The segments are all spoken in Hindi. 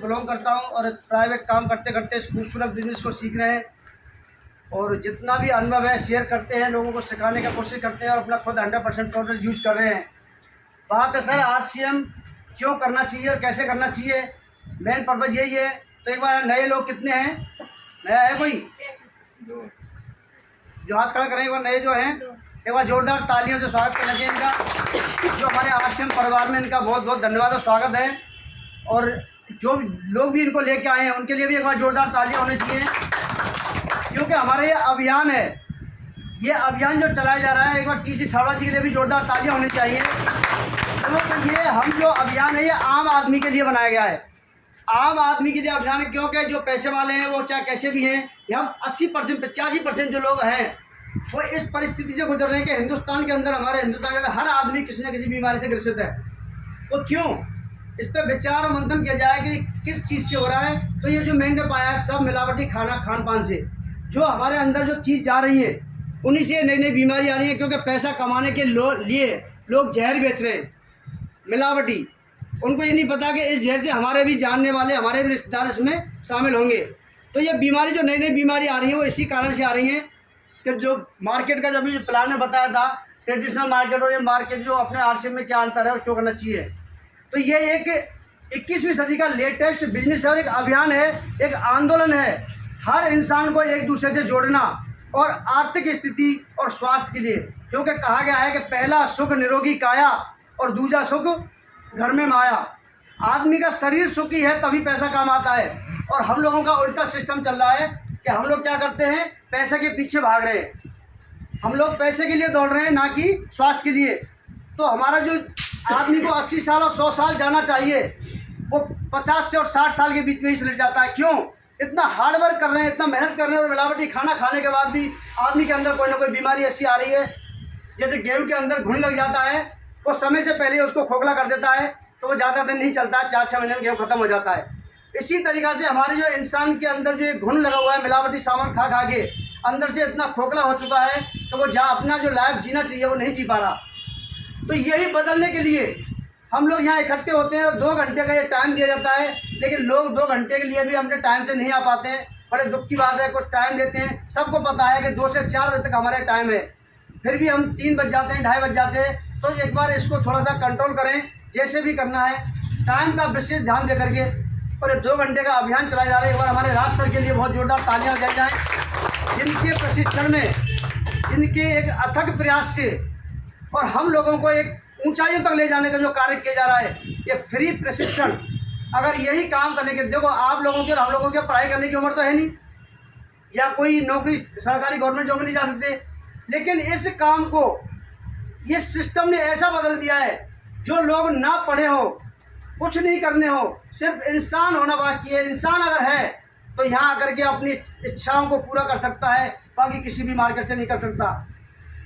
बिलोंग करता हूँ और प्राइवेट काम करते करते इस खूबसूरत बिजनेस को सीख रहे हैं और जितना भी अनुभव है शेयर करते हैं, लोगों को सिखाने का कोशिश करते हैं और अपना खुद 100% टोटल यूज कर रहे हैं। बात है सर RCM क्यों करना चाहिए और कैसे करना चाहिए, मेन पर्पज़ यही है। तो एक बार नए लोग कितने हैं, नया है कोई जो हाथ खड़ा करें, एक बार नए जो हैं एक बार जोरदार तालियों से स्वागत करना चाहिए इनका। जो हमारे RCM परिवार में इनका बहुत बहुत धन्यवाद और स्वागत है। और जो लोग भी इनको लेके आए हैं उनके लिए भी एक बार जोरदार तालियां होनी चाहिए, क्योंकि हमारे ये अभियान है, ये अभियान जो चलाया जा रहा है, एक बार TC छाबड़ा जी के लिए भी जोरदार तालियां होनी चाहिए। तो ये हम जो अभियान है ये आम आदमी के लिए बनाया गया है, आम आदमी के लिए अभियान है, क्योंकि जो पैसे वाले हैं वो चाहे कैसे भी हैं, ये हम 80% 85% जो लोग हैं वो इस परिस्थिति से गुजर रहे हैं कि हिंदुस्तान के अंदर, हमारे हिंदुस्तान के अंदर हर आदमी किसी न किसी बीमारी से ग्रसित है। वो क्यों, इस पर विचार और मंथन किया जाए कि किस चीज़ से हो रहा है। तो ये जो मैंने पाया है सब मिलावटी खान पान से, जो हमारे अंदर जो चीज़ जा रही है उन्हीं से नई नई बीमारी आ रही है, क्योंकि पैसा कमाने के लिए लोग जहर बेच रहे हैं मिलावटी। उनको ये नहीं पता कि इस जहर से हमारे भी जानने वाले, हमारे भी रिश्तेदार इसमें शामिल होंगे। तो ये बीमारी जो नई नई बीमारी आ रही है वो इसी कारण से आ रही हैं कि जो मार्केट का जब भी प्लान में बताया था, ट्रेडिशनल मार्केट और ये मार्केट जो अपने RCM में क्या अंतर है और क्यों करना चाहिए। तो ये एक 21वीं सदी का लेटेस्ट बिजनेस है और एक अभियान है, एक आंदोलन है, हर इंसान को एक दूसरे से जोड़ना और आर्थिक स्थिति और स्वास्थ्य के लिए। क्योंकि कहा गया है कि पहला सुख निरोगी काया और दूसरा सुख घर में माया। आदमी का शरीर सुखी है तभी पैसा काम आता है, और हम लोगों का उल्टा सिस्टम चल रहा है कि हम लोग क्या करते हैं, पैसे के पीछे भाग रहे हैं। हम लोग पैसे के लिए दौड़ रहे हैं, ना कि स्वास्थ्य के लिए। तो हमारा जो आदमी को 80 साल और 100 साल जाना चाहिए वो 50 से और 60 साल के बीच में ही चले जाता है। क्यों, इतना हार्ड वर्क कर रहे हैं, इतना मेहनत कर रहे हैं और मिलावटी खाना खाने के बाद भी आदमी के अंदर कोई ना कोई बीमारी ऐसी आ रही है। जैसे गेहूँ के अंदर घुन लग जाता है, वो समय से पहले उसको खोखला कर देता है, तो वो ज़्यादा दिन नहीं चलता है, 4-6 महीने में गेहूँ खत्म हो जाता है। इसी तरीक़ा से हमारे जो इंसान के अंदर जो घुन लगा हुआ है मिलावटी सामान खा खा के, अंदर से इतना खोखला हो चुका है कि वो जहाँ अपना जो लाइफ जीना चाहिए वो नहीं जी पा रहा। तो यही बदलने के लिए हम लोग यहाँ इकट्ठे होते हैं और 2 घंटे का ये टाइम दिया जाता है, लेकिन लोग 2 घंटे के लिए भी अपने टाइम से नहीं आ पाते हैं। बड़े दुख की बात है, कुछ टाइम देते हैं, सबको पता है कि 2 से 4 बजे तक हमारे टाइम है, फिर भी हम 3 बज जाते हैं, 2:30 बज जाते हैं। तो एक बार इसको थोड़ा सा कंट्रोल करें, जैसे भी करना है टाइम का विशेष ध्यान दे करके। और ये 2 घंटे का अभियान चलाया जा रहा है। एक बार हमारे राज सर के लिए बहुत जोरदार तालियां बजाई जाएँ, जिनके प्रशिक्षण में, जिनके एक अथक प्रयास से और हम लोगों को एक ऊंचाइयों तक ले जाने का जो कार्य किया जा रहा है, ये फ्री प्रशिक्षण। अगर यही काम करने के, देखो आप लोगों के और हम लोगों के पढ़ाई करने की उम्र तो है नहीं, या कोई नौकरी सरकारी गवर्नमेंट जॉब में नहीं जा सकते, लेकिन इस काम को ये सिस्टम ने ऐसा बदल दिया है, जो लोग ना पढ़े हो, कुछ नहीं करने हो, सिर्फ इंसान होना बाकी है। इंसान अगर है तो यहाँ आकर के अपनी इच्छाओं को पूरा कर सकता है, बाकी किसी भी मार्केट से नहीं कर सकता।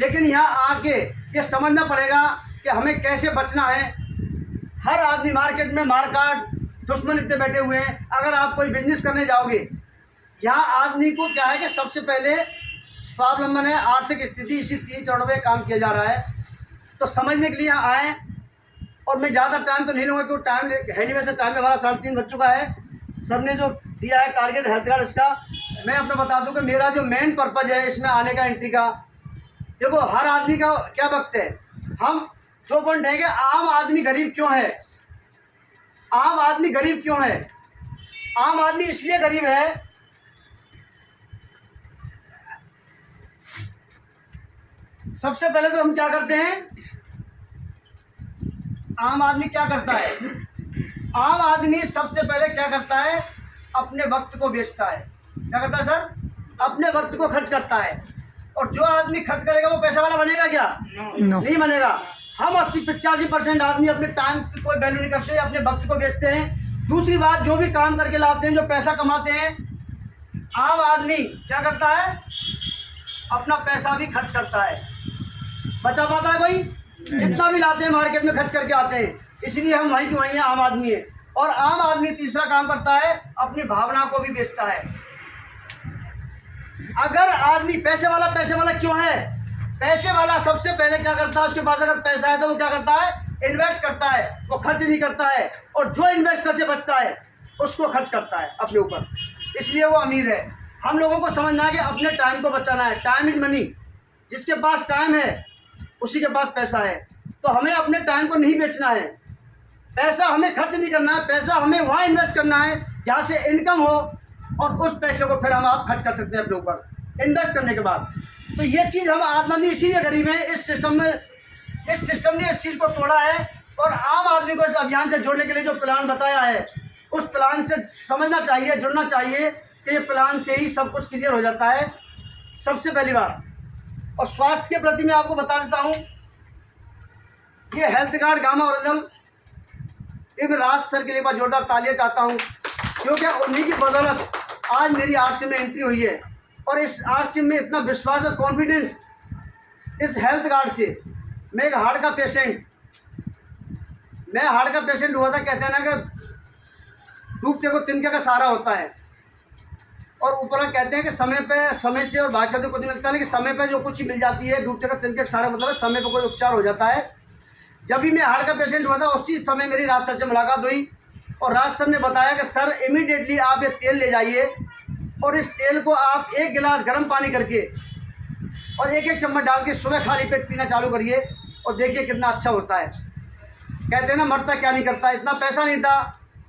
लेकिन यहाँ आके ये समझना पड़ेगा कि हमें कैसे बचना है। हर आदमी मार्केट में मारकाट दुश्मन इतने बैठे हुए हैं। अगर आप कोई बिजनेस करने जाओगे, यहाँ आदमी को क्या है कि सबसे पहले स्वावलंबन है, आर्थिक स्थिति, इसी 3 चरणों में काम किया जा रहा है। तो समझने के लिए यहाँ आए, और मैं ज़्यादा टाइम तो नहीं लूँगा क्योंकि टाइम है नहीं, वैसे टाइम हमारा 3:30 बज चुका है। सर ने जो दिया है टारगेट हेल्थ कार्ड, इसका मैं अपना बता दूँ कि मेरा जो मेन पर्पज़ है इसमें आने का, एंट्री का, देखो हर आदमी का क्या वक्त है। हम 2 पॉइंट है कि आम आदमी गरीब क्यों है। आम आदमी गरीब क्यों है? आम आदमी इसलिए गरीब है, सबसे पहले तो हम क्या करते हैं, आम आदमी क्या करता है? आम आदमी सबसे पहले क्या करता है, अपने वक्त को बेचता है। क्या करता है सर? अपने वक्त को खर्च करता है। और जो आदमी खर्च करेगा वो पैसा वाला बनेगा क्या? नहीं बनेगा। हम 80-85% आदमी अपने टाइम की कोई वैल्यू नहीं करते, अपने वक्त को बेचते हैं। दूसरी बात, जो भी काम करके लाते हैं, जो पैसा कमाते हैं, आम आदमी क्या करता है, अपना पैसा भी खर्च करता है। बचा पाता है कोई? जितना भी लाते हैं मार्केट में खर्च करके आते हैं। इसलिए हम वहीं के वहीं आम आदमी है। और आम आदमी तीसरा काम करता है, अपनी भावना को भी बेचता है। अगर आदमी पैसे वाला क्यों है? पैसे वाला सबसे पहले क्या करता है, उसके पास अगर पैसा है तो वो क्या करता है, इन्वेस्ट करता है, वो खर्च नहीं करता है। और जो इन्वेस्ट पैसे बचता है उसको खर्च करता है अपने ऊपर, इसलिए वो अमीर है। हम लोगों को समझना है कि अपने टाइम को बचाना है। Time is money. जिसके पास टाइम है उसी के पास पैसा है। तो हमें अपने टाइम को नहीं बेचना है। पैसा हमें खर्च नहीं करना है। पैसा हमें वहाँ इन्वेस्ट करना है जहाँ से इनकम हो, और उस पैसे को फिर हम आप खर्च कर सकते हैं अपने ऊपर इन्वेस्ट करने के बाद। तो ये चीज़ हम आदमी इसीलिए गरीब हैं। इस सिस्टम ने इस चीज़ को तोड़ा है। और आम आदमी को इस अभियान से जोड़ने के लिए जो प्लान बताया है, उस प्लान से समझना चाहिए, जुड़ना चाहिए कि ये प्लान से ही सब कुछ क्लियर हो जाता है, सबसे पहली बात। और स्वास्थ्य के प्रति मैं आपको बता देता हूँ, ये हेल्थ कार्ड गामा ओरिजिनल, ये मैं राज सर के लिए बार जोरदार तालियां चाहता हूँ, क्योंकि उन्हीं की बदौलत आज मेरी आरसीएम में एंट्री हुई है। और इस आरसीएम में इतना विश्वास और कॉन्फिडेंस इस हेल्थ कार्ड से। मैं एक हार्ट का पेशेंट हुआ था। कहते हैं ना कि डूबते को तिनके का सहारा होता है, और ऊपर कहते हैं कि समय से और भाग्य से कुछ नहीं मिलता, लेकिन समय पे जो कुछ मिल जाती है, डूबते का तिनके का सहारा मतलब समय पर कोई उपचार हो जाता है। जब भी मैं हार्ट का पेशेंट हुआ था, उसी समय मेरी राज सर से मुलाकात हुई, और राज सर ने बताया कि सर इमीडिएटली आप ये तेल ले जाइए, और इस तेल को आप 1 गिलास गर्म पानी करके और 1-1 चम्मच डाल के सुबह खाली पेट पीना चालू करिए, और देखिए कितना अच्छा होता है। कहते हैं ना, मरता क्या नहीं करता। इतना पैसा नहीं था।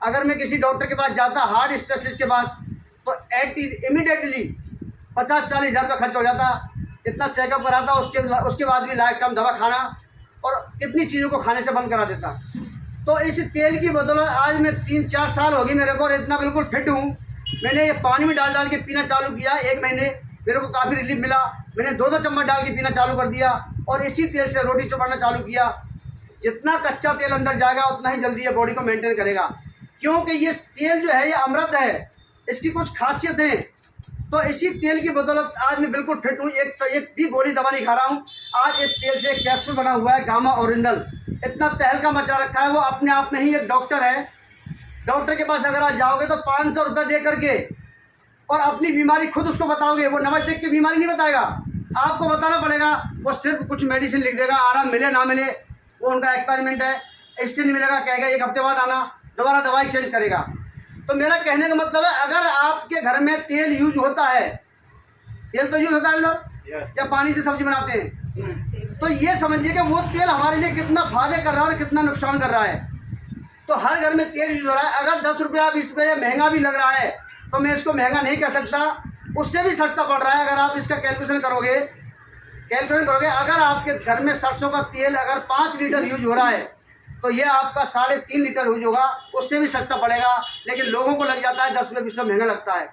अगर मैं किसी डॉक्टर के पास जाता, हार्ट स्पेशलिस्ट के पास, तो इमीडिएटली 50-40 हज़ार का खर्च हो जाता। इतना चेकअप कराता, उसके बाद भी लाइफ टाइम दवा खाना, और कितनी चीज़ों को खाने से बंद करा देता। तो इस तेल की बदौलत आज मैं 3-4 साल हो गई मेरे को, और इतना बिल्कुल फिट हूँ। मैंने ये पानी में डाल के पीना चालू किया, 1 महीने मेरे को काफ़ी रिलीफ मिला। मैंने 2-2 चम्मच डाल के पीना चालू कर दिया, और इसी तेल से रोटी चबाना चालू किया। जितना कच्चा तेल अंदर जाएगा उतना ही जल्दी ये बॉडी को मेंटेन करेगा, क्योंकि ये तेल जो है ये अमृत है। इसकी कुछ खासियत है। तो इसी तेल की बदौलत आज मैं बिल्कुल फिट हूँ। एक भी गोली दवा नहीं खा रहा हूँ। आज इस तेल से एक कैप्सूल बना हुआ है गामा ओरिजिनल। इतना तहलका मचा रखा है। वो अपने आप में ही एक डॉक्टर है। डॉक्टर के पास अगर आप जाओगे तो 500 रुपये दे करके, और अपनी बीमारी खुद उसको बताओगे, वो नमक देख के बीमारी नहीं बताएगा, आपको बताना पड़ेगा। वो सिर्फ कुछ मेडिसिन लिख देगा, आराम मिले ना मिले वो उनका एक्सपेरिमेंट है। इससे नहीं मिलेगा कहेगा 1 हफ्ते बाद आना, दोबारा दवाई चेंज करेगा। तो मेरा कहने का मतलब है, अगर आपके घर में तेल यूज होता है, तेल तो यूज होता है अंदर, या पानी से सब्जी बनाते हैं, तो ये समझिए कि वो तेल हमारे लिए कितना फायदे कर रहा है और कितना नुकसान कर रहा है। तो हर घर में तेल यूज हो रहा है। अगर 10 रुपया 20 रुपये महंगा भी लग रहा है, तो मैं इसको महंगा नहीं कह सकता, उससे भी सस्ता पड़ रहा है। अगर आप इसका कैलकुलेशन करोगे, अगर आपके घर में सरसों का तेल अगर 5 लीटर यूज हो रहा है, तो ये आपका 3.5 लीटर यूज होगा, उससे भी सस्ता पड़ेगा। लेकिन लोगों को लग जाता है 10 रुपये 20 रुपये महंगा लगता है।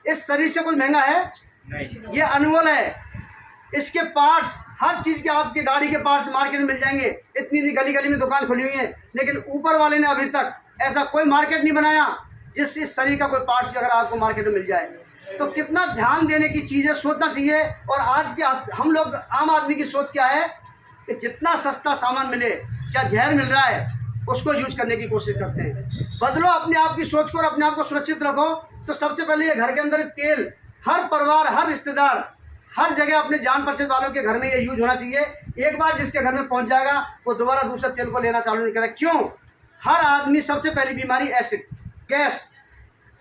इस शरीर से कुछ महंगा है नहीं। ये अनमोल है। इसके पार्ट्स, हर चीज़ के आपके गाड़ी के पार्ट्स मार्केट में मिल जाएंगे। इतनी गली गली में दुकान खुली हुई है, लेकिन ऊपर वाले ने अभी तक ऐसा कोई मार्केट नहीं बनाया जिससे इस शरीर का कोई पार्ट्स भी अगर आपको मार्केट में मिल जाए। तो कितना ध्यान देने की चीज़ है, सोचना चाहिए। और आज के हम लोग आम आदमी की सोच क्या है कि जितना सस्ता सामान मिले, चाहे जहर मिल रहा है, उसको यूज करने की कोशिश करते हैं। बदलो अपने आप की सोच को और अपने आप को सुरक्षित रखो। तो सबसे पहले ये घर के अंदर तेल हर परिवार, हर रिश्तेदार, हर जगह अपने जान परिचित वालों के घर में ये यूज होना चाहिए। एक बार जिसके घर में पहुंच जाएगा, वो दोबारा दूसरे तेल को लेना चालू नहीं करेगा। क्यों? हर आदमी सबसे पहली बीमारी एसिड, गैस,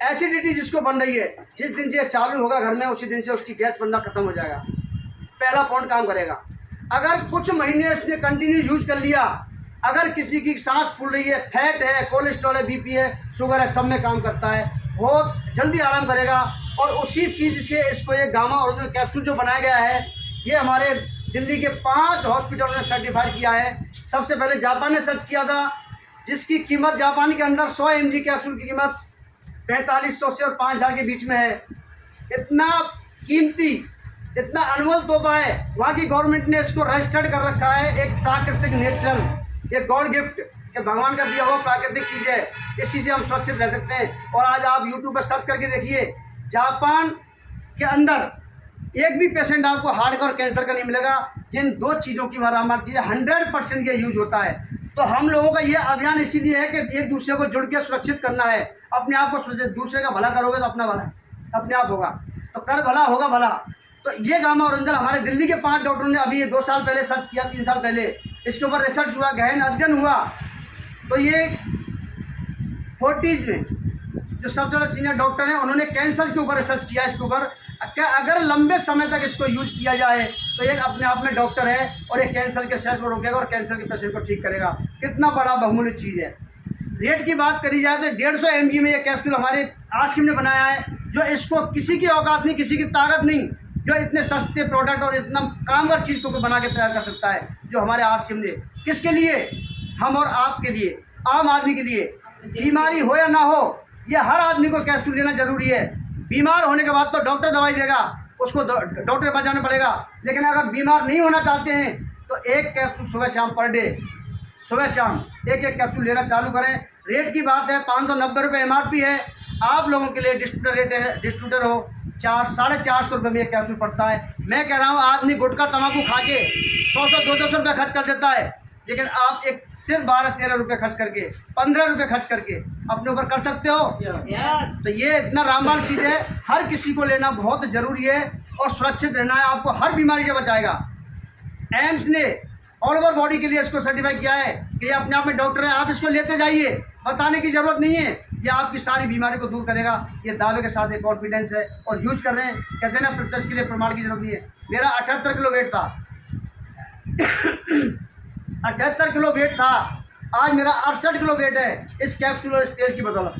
एसिडिटी जिसको बन रही है, जिस दिन से चालू होगा घर में, उसी दिन से उसकी गैस बनना खत्म हो जाएगा। पहला पॉइंट काम करेगा। अगर कुछ महीने इसने कंटिन्यू यूज कर लिया, अगर किसी की सांस फूल रही है, फैट है, कोलेस्ट्रॉल है, बीपी है, शुगर है, सब में काम करता है, बहुत जल्दी आराम करेगा। और उसी चीज़ से इसको ये गामा ओरिजिनल कैप्सूल जो बनाया गया है, ये हमारे दिल्ली के 5 हॉस्पिटलों ने सर्टिफाइड किया है। सबसे पहले जापान ने सर्च किया था, जिसकी कीमत जापान के अंदर 100 mg कैप्सूल की कीमत 4500 से और 5000 के बीच में है। इतना कीमती, इतना अनमोल तोहफा है। वहाँ की गवर्नमेंट ने इसको रजिस्टर्ड कर रखा है, एक प्राकृतिक नेचुरल, एक गॉड गिफ्ट, ये भगवान का दिया हुआ प्राकृतिक चीज़ है। इसी से हम सुरक्षित रह सकते हैं। और आज आप यूट्यूब पर सर्च करके देखिए, जापान के अंदर एक भी पेशेंट आपको हार्ट का और कैंसर का नहीं मिलेगा, जिन 2 चीज़ों की हमारी चीज़ें 100% ये यूज होता है। तो हम लोगों का ये अभियान इसीलिए है कि एक दूसरे को जुड़ के सुरक्षित करना है, अपने आप को। दूसरे का भला करोगे तो अपना भला अपने आप होगा, तो कर भला होगा भला। तो ये गामा ओरिजिनल हमारे दिल्ली के 5 डॉक्टरों ने अभी ये 2 साल पहले सर्च किया, 3 साल पहले इसके ऊपर रिसर्च हुआ, गहन अध्ययन हुआ। तो ये 40s में जो सबसे बड़े सीनियर डॉक्टर हैं, उन्होंने कैंसर के ऊपर रिसर्च किया इसके ऊपर कि अगर लंबे समय तक इसको यूज़ किया जाए तो एक अपने आप में डॉक्टर है और एक कैंसर के सेल्स को रोकेगा और कैंसर के पेशेंट को ठीक करेगा। कितना बड़ा बहुमूल्य चीज़ है। रेट की बात करी जाए तो 150 mg में ये कैप्सूल हमारे आरसीएम ने बनाया है, जो इसको किसी की औकात नहीं, किसी की ताकत नहीं, जो इतने सस्ते प्रोडक्ट और इतना कामगर चीज़ को बना के तैयार कर सकता है, जो हमारे आरसीएम ने। किसके लिए? हम और आपके लिए, आम आदमी के लिए। बीमारी हो या ना हो, ये हर आदमी को कैप्सूल लेना जरूरी है। बीमार होने के बाद तो डॉक्टर दवाई देगा, उसको डॉक्टर के पास जाना पड़ेगा, लेकिन अगर बीमार नहीं होना चाहते हैं तो एक कैप्सूल सुबह शाम पर डे, सुबह शाम एक कैप्सूल लेना चालू करें। रेट की बात है 590 रुपये MRP है। आप लोगों के लिए डिस्ट्रीब्यूटर रेट है, डिस्ट्रीब्यूटर हो 400-450 रुपये में एक कैप्सूल पड़ता है। मैं कह रहा हूँ आदमी गुटखा तम्बाकू खा के 100-200 रुपये खर्च कर देता है, लेकिन आप एक सिर्फ 12-13 रुपये खर्च करके, 15 रुपये खर्च करके अपने ऊपर कर सकते हो। तो ये इतना रामबाण चीज़ है, हर किसी को लेना बहुत ज़रूरी है और सुरक्षित रहना है। आपको हर बीमारी से बचाएगा। एम्स ने ऑल ओवर बॉडी के लिए इसको सर्टिफाई किया है कि ये अपने आप में डॉक्टर है। आप इसको लेते जाइए, बताने की ज़रूरत नहीं है, ये आपकी सारी बीमारी को दूर करेगा। ये दावे के साथ एक कॉन्फिडेंस है और यूज कर रहे हैं। कहते हैं ना, प्रत्यक्ष के लिए प्रमाण की जरूरत नहीं है। मेरा 78 किलो वेट था 78 किलो वेट था, आज मेरा 68 किलो वेट है इस कैप्सूल और इस तेल की बदौलत।